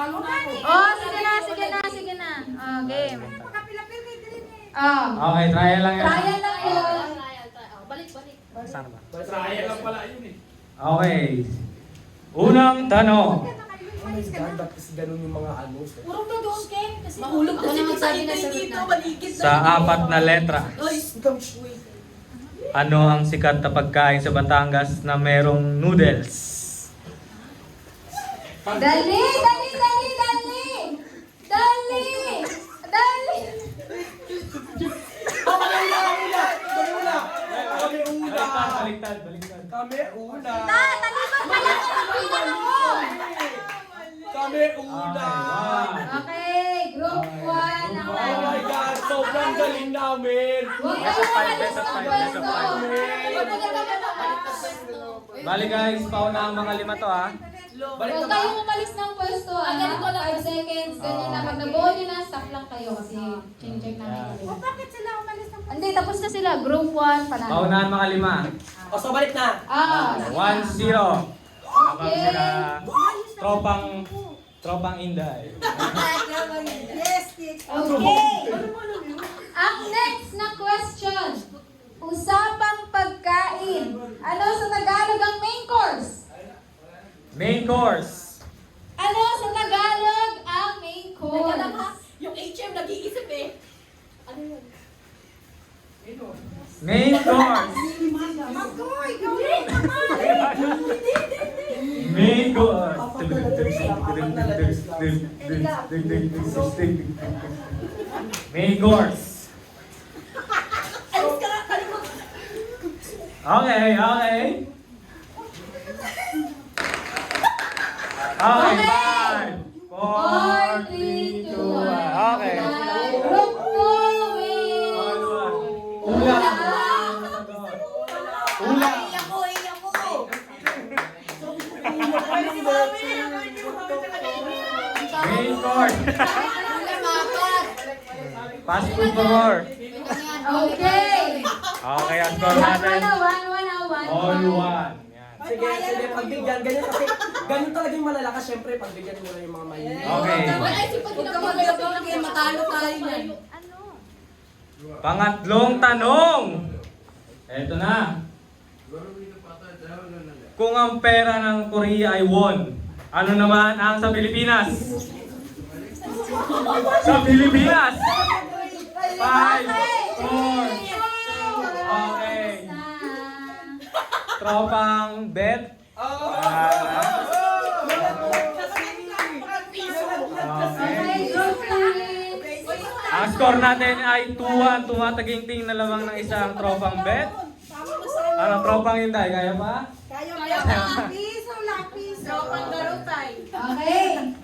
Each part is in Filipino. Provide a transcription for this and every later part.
Talo na ako. Oh, sige na, sige na, sige na. Oh, game. Oh. Okay, trial lang yan. Trial lang yun. Balik. Saan ba? Trial lang pala yun eh. Okay. Unang tanong. Oh my God, ba't kasi ganun yung mga ano? Urong na doon, Ken. Kasi Mahulog kasi ako magsabi na naman sagot dito, na. maligid na. Sa apat na letra, Ay, ano ang sikat na pagkain sa Batangas na merong noodles? Dali, dali, dali, dali. Dali. Dali. Kami una! Baliktad. Kami una! Talikod pa lang ang pinanoon. Kami una! Okay, group 1 ang Oh my God, sobrang galing namin! Huwag Best of kayong five, umalis best of ng five, best of pwesto. five. Bali guys, pauna ang mga lima to ha. Balik Huwag na ba? kayong umalis ng pwesto. ganito lang. 5 seconds, ganyan na. Pag nabuo nyo na, stop lang kayo kasi check namin. Bakit sila umalis ng Hindi, tapos na sila. Group 1, panalo. Paunahan mga lima. O, so balik na! Ah, 1-0. Habang sila tropang Inday. Yes, yes. okay. Ang next na question. Usapang pagkain. Ano sa Tagalog ang main course? Main course. Ano sa Tagalog ang main Teka lang ha, course? yung HM nag-iisip eh. Ano yun? Main course. Magoy, gawin naman. Main course. Main course. Alis ka nga, kalimot. Okay. Okay, 5, 4, 3, 2, 1. Okay. Group 2 wins. Ula. Ula. Main course. Pass po favor. Okay. Okay, ang score natin. 1-1. All one. Yan. Sige, pagbigyan. Ganyan kasi, ganun talaga yung malalakas. Siyempre, pagbigyan mo na yung mga may... Okay. Ay, si pag ginagawa kaya matalo tayo niyan. Pangatlong tanong. Eto na. Kung ang pera ng Korea ay won, ano naman ang sa Pilipinas? Sa Pilipinas! 5, 4, okay. Tropang bet. Okay, group 3. Ang score natin ay 2-1. Tumataginting na lamang ng isang tropang bet. Ano, tropang Inday? Kaya pa? Kaya piso lang, piso. Okay.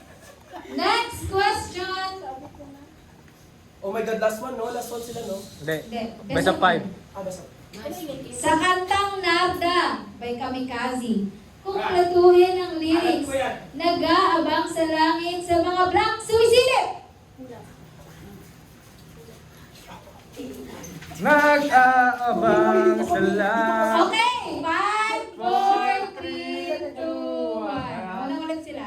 Next question. Oh my God, last one, no? Last one sila, no? Hindi. Hindi. Best of 5. Basta. Sa kantang Narda by Kamikaze, kumpletuhin ang lyrics. Nag-aabang sa langit sa mga blank sumisilip. Nag-aabang sa langit. Okay. 5, 4, 3, 2, 1. Walang ulit sila.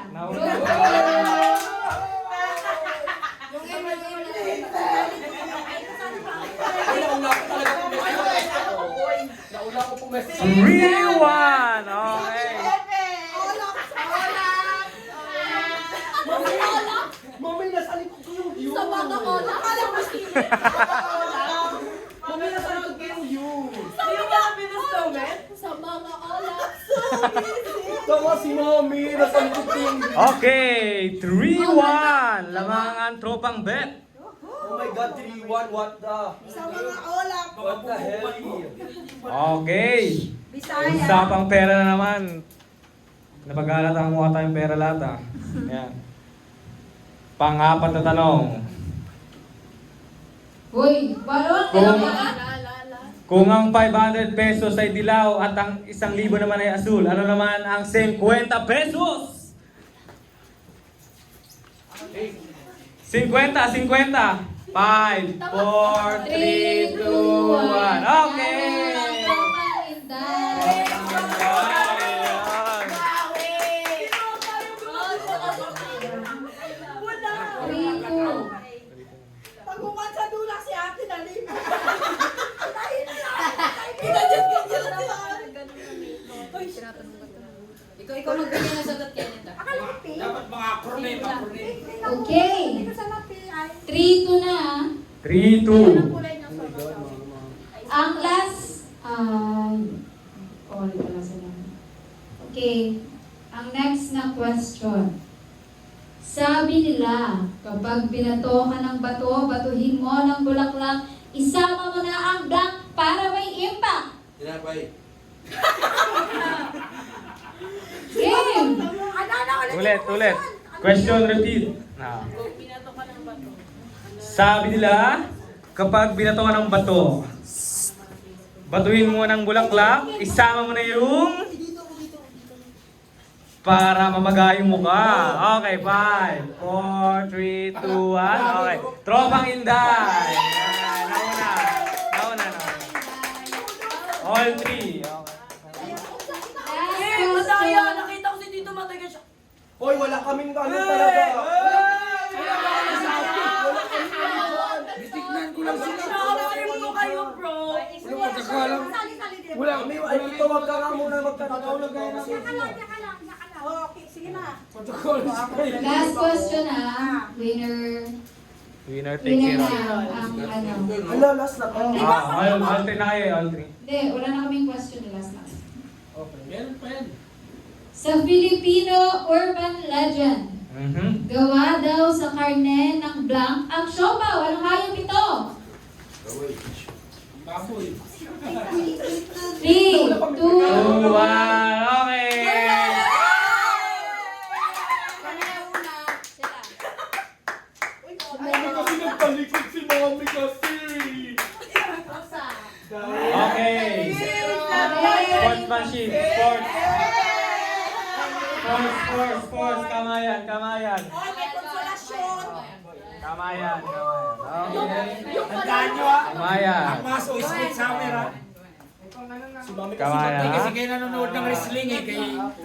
Nauna ko po message. 3-1. Okay. Mami, nasa likod ko yung view. Sa mga kola. Akala mo sino? Mami, nasa likod ko yung view. Sa mga ola. Tama si Mami, nasa likod ko yung view. Okay. 3-1. Lamang ang tropang bet. Oh my God, 3-1, what the? Sa mga olap. What the hell? Okay. Bisaya. Usapang pera na naman. Napag-alata ang mukha tayong pera lata. Yan. Pang-apat na tanong. Uy, balon. Kung, kung ang 500 pesos ay dilaw at ang 1,000 naman ay asul, ano naman ang 50 pesos? 50. 5, 4, 3, 2, 1. Okay! Acronym. Okay. Hindi ko sa lapi ay. 3-2 na. 3-2. Ang last, pala sila. Okay. Ang next na question. Sabi nila, kapag binato ka ng bato, batuhin mo ng bulaklak, isama mo na ang blank para may impact. Tinapay. Game! Ulit. Question repeat. Na. Sabi nila, kapag binato ka ng bato, batuhin mo ng bulaklak, isama mo na yung para mamagayong mukha. Okay, 5, 4, 3, 2, 1. Okay. Tropang Inday. Nauna. All three. Okay. Last question. Nakita ko si Tito Matagal siya. Hoy, wala kaming ano talaga. Bitignan ko lang sila. Nakakasaya mo kayo, bro. Sali-sali din. Wala kami, ay ito, wag ka nga muna magtatakaw lang gaya natin. Saka lang. Okay, sige na. Last question na. Winner. Winner takes Winner it na all. ang ano. Ala, last na. All three na kayo, all three. Hindi, wala na kaming question na last na. Okay. Meron pa yan. Sa Filipino urban legend, gawa daw sa karne ng blank ang siopaw. Anong hayop ito? Baboy. 3, 2, 2, 1. Okay. Kasi nagpalikod si Mami kasi. Okay. Sportsmanship. Sports. Kamayan. May konsolasyon. Kamayan. Okay. Tandaan nyo ha. Kamayan. Ang maso is with summer ha. Si Mami kasi Kamayan. Kasi kayo nanonood ng wrestling eh. Kaya